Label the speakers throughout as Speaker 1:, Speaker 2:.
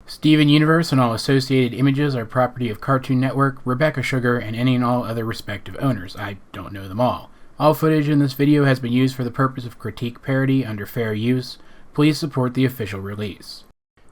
Speaker 1: Steven Universe and all associated images are property of Cartoon Network, Rebecca Sugar, and any and all other respective owners. I don't know them all. All footage in this video has been used for the purpose of critique parody under fair use. Please support the official release.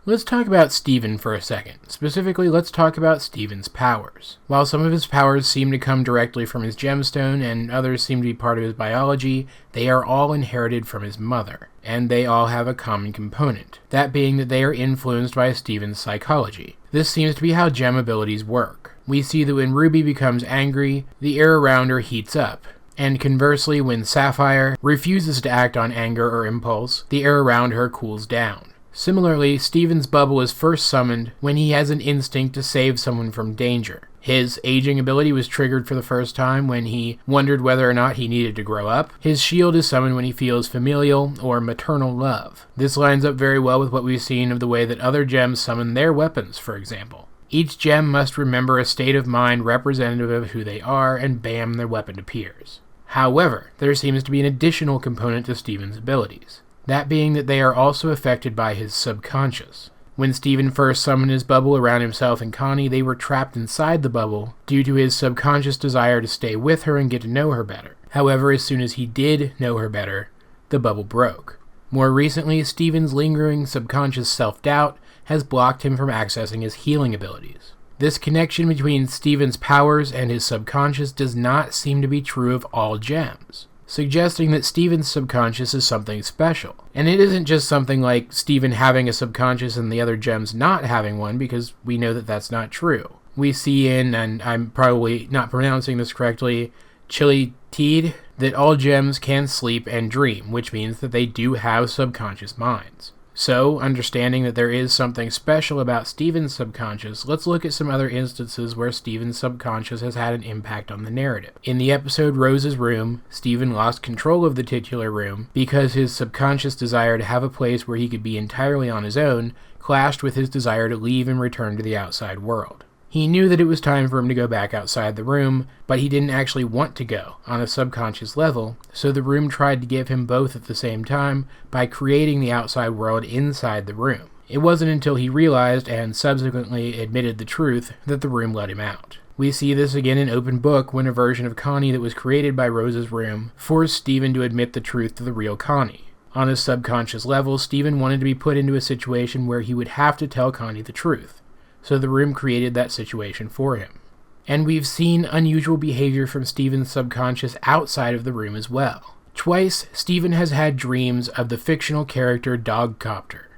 Speaker 1: Let's talk about Steven for a second. Specifically, let's talk about Steven's powers. While some of his powers seem to come directly from his gemstone and others seem to be part of his biology, they are all inherited from his mother, and they all have a common component, that being that they are influenced by Steven's psychology. This seems to be how gem abilities work. We see that when Ruby becomes angry, the air around her heats up, and conversely, when Sapphire refuses to act on anger or impulse, the air around her cools down. Similarly, Steven's bubble is first summoned when he has an instinct to save someone from danger. His aging ability was triggered for the first time when he wondered whether or not he needed to grow up. His shield is summoned when he feels familial or maternal love. This lines up very well with what we've seen of the way that other gems summon their weapons, for example. Each gem must remember a state of mind representative of who they are, and bam, their weapon appears. However, there seems to be an additional component to Steven's abilities. That being that they are also affected by his subconscious. When Steven first summoned his bubble around himself and Connie, they were trapped inside the bubble due to his subconscious desire to stay with her and get to know her better. However, as soon as he did know her better, the bubble broke. More recently, Steven's lingering subconscious self-doubt has blocked him from accessing his healing abilities. This connection between Steven's powers and his subconscious does not seem to be true of all gems, suggesting that Steven's subconscious is something special. And it isn't just something like Steven having a subconscious and the other gems not having one, because we know that that's not true. We see in, and I'm probably not pronouncing this correctly, Chili-Teed, that all gems can sleep and dream, which means that they do have subconscious minds. So, understanding that there is something special about Steven's subconscious, let's look at some other instances where Steven's subconscious has had an impact on the narrative. In the episode Rose's Room, Steven lost control of the titular room because his subconscious desire to have a place where he could be entirely on his own clashed with his desire to leave and return to the outside world. He knew that it was time for him to go back outside the room, but he didn't actually want to go on a subconscious level, so the room tried to give him both at the same time by creating the outside world inside the room. It wasn't until he realized, and subsequently admitted the truth, that the room let him out. We see this again in Open Book when a version of Connie that was created by Rose's Room forced Steven to admit the truth to the real Connie. On a subconscious level, Steven wanted to be put into a situation where he would have to tell Connie the truth, so the room created that situation for him. And we've seen unusual behavior from Steven's subconscious outside of the room as well. Twice, Steven has had dreams of the fictional character Dogcopter.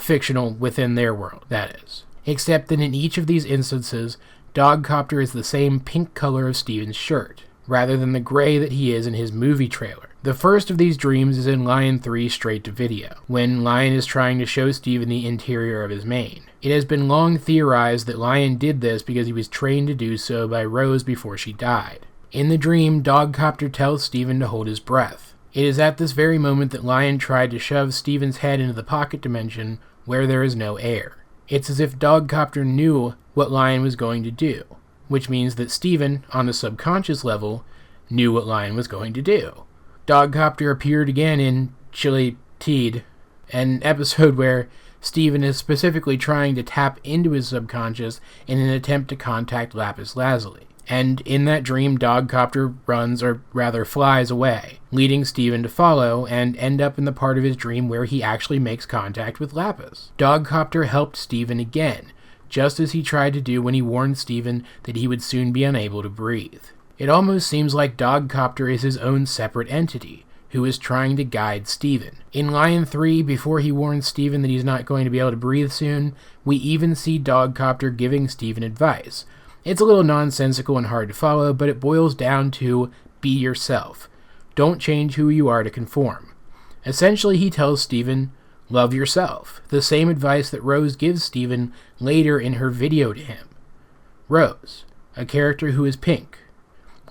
Speaker 1: Fictional within their world, that is. Except that in each of these instances, Dogcopter is the same pink color of Steven's shirt, rather than the gray that he is in his movie trailer. The first of these dreams is in Lion 3 straight to video, when Lion is trying to show Steven the interior of his mane. It has been long theorized that Lion did this because he was trained to do so by Rose before she died. In the dream, Dogcopter tells Steven to hold his breath. It is at this very moment that Lion tried to shove Steven's head into the pocket dimension where there is no air. It's as if Dogcopter knew what Lion was going to do, which means that Steven, on a subconscious level, knew what Lion was going to do. Dogcopter appeared again in Chili-Teed, an episode where Steven is specifically trying to tap into his subconscious in an attempt to contact Lapis Lazuli. And in that dream, Dogcopter runs, or rather flies away, leading Steven to follow and end up in the part of his dream where he actually makes contact with Lapis. Dogcopter helped Steven again, just as he tried to do when he warned Steven that he would soon be unable to breathe. It almost seems like Dogcopter is his own separate entity, who is trying to guide Steven. In Lion 3, before he warns Steven that he's not going to be able to breathe soon, we even see Dogcopter giving Steven advice. It's a little nonsensical and hard to follow, but it boils down to be yourself. Don't change who you are to conform. Essentially, he tells Steven, love yourself, the same advice that Rose gives Steven later in her video to him. Rose, a character who is pink,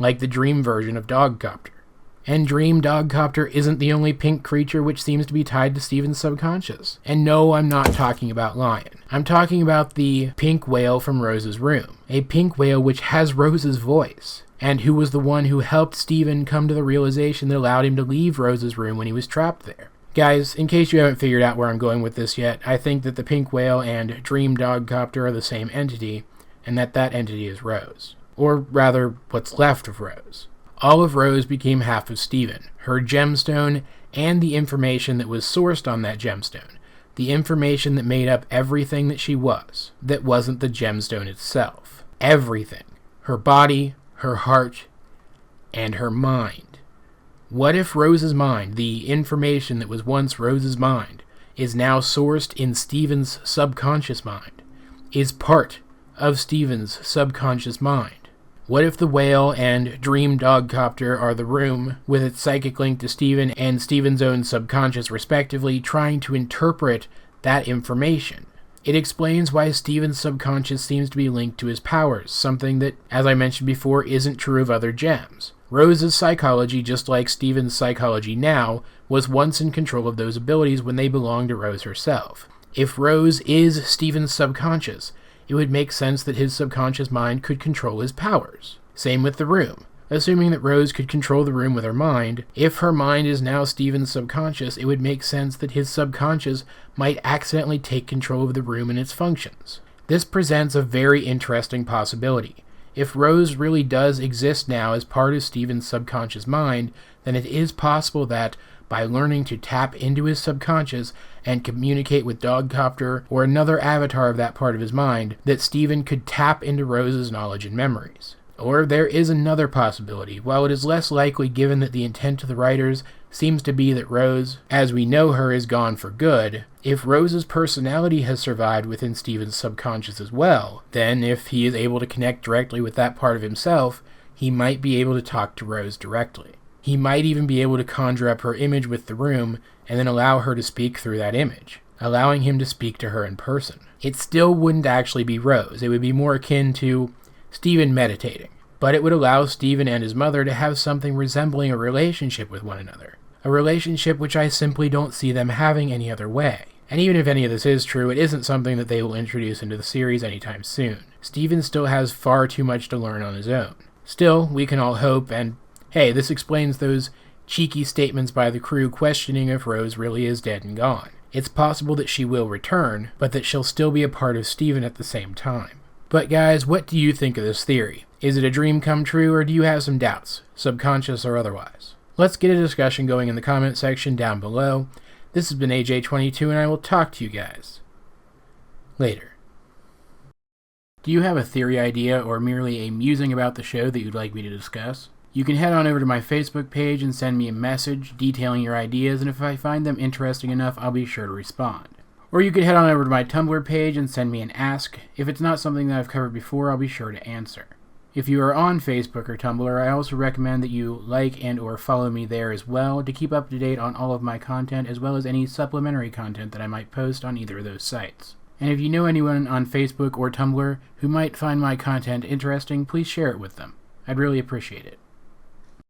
Speaker 1: like the dream version of Dogcopter. And Dream Dogcopter isn't the only pink creature which seems to be tied to Steven's subconscious. And no, I'm not talking about Lion. I'm talking about the pink whale from Rose's Room. A pink whale which has Rose's voice, and who was the one who helped Steven come to the realization that allowed him to leave Rose's room when he was trapped there. Guys, in case you haven't figured out where I'm going with this yet, I think that the pink whale and Dream Dogcopter are the same entity, and that entity is Rose. Or rather, what's left of Rose. All of Rose became half of Steven, her gemstone, and the information that was sourced on that gemstone. The information that made up everything that she was, that wasn't the gemstone itself. Everything. Her body, her heart, and her mind. What if Rose's mind, the information that was once Rose's mind, is now sourced in Steven's subconscious mind, is part of Steven's subconscious mind? What if the whale and Dream Dogcopter are the room, with its psychic link to Steven and Steven's own subconscious respectively, trying to interpret that information? It explains why Steven's subconscious seems to be linked to his powers, something that, as I mentioned before, isn't true of other gems. Rose's psychology, just like Steven's psychology now, was once in control of those abilities when they belonged to Rose herself. If Rose is Steven's subconscious, it would make sense that his subconscious mind could control his powers. Same with the room. Assuming that Rose could control the room with her mind, if her mind is now Steven's subconscious, it would make sense that his subconscious might accidentally take control of the room and its functions. This presents a very interesting possibility. If Rose really does exist now as part of Steven's subconscious mind, then it is possible that, by learning to tap into his subconscious and communicate with Dogcopter or another avatar of that part of his mind, that Steven could tap into Rose's knowledge and memories. Or there is another possibility. While it is less likely given that the intent of the writers seems to be that Rose, as we know her, is gone for good, if Rose's personality has survived within Steven's subconscious as well, then if he is able to connect directly with that part of himself, he might be able to talk to Rose directly. He might even be able to conjure up her image with the room and then allow her to speak through that image, allowing him to speak to her in person. It still wouldn't actually be Rose. It would be more akin to Steven meditating, but it would allow Steven and his mother to have something resembling a relationship with one another. A relationship which I simply don't see them having any other way. And even if any of this is true, it isn't something that they will introduce into the series anytime soon. Steven still has far too much to learn on his own. Still, we can all hope, and hey, this explains those cheeky statements by the crew questioning if Rose really is dead and gone. It's possible that she will return, but that she'll still be a part of Steven at the same time. But guys, what do you think of this theory? Is it a dream come true, or do you have some doubts, subconscious or otherwise? Let's get a discussion going in the comment section down below. This has been AJ22, and I will talk to you guys later. Do you have a theory idea or merely a musing about the show that you'd like me to discuss? You can head on over to my Facebook page and send me a message detailing your ideas, and if I find them interesting enough, I'll be sure to respond. Or you could head on over to my Tumblr page and send me an ask. If it's not something that I've covered before, I'll be sure to answer. If you are on Facebook or Tumblr, I also recommend that you like and or follow me there as well to keep up to date on all of my content as well as any supplementary content that I might post on either of those sites. And if you know anyone on Facebook or Tumblr who might find my content interesting, please share it with them. I'd really appreciate it.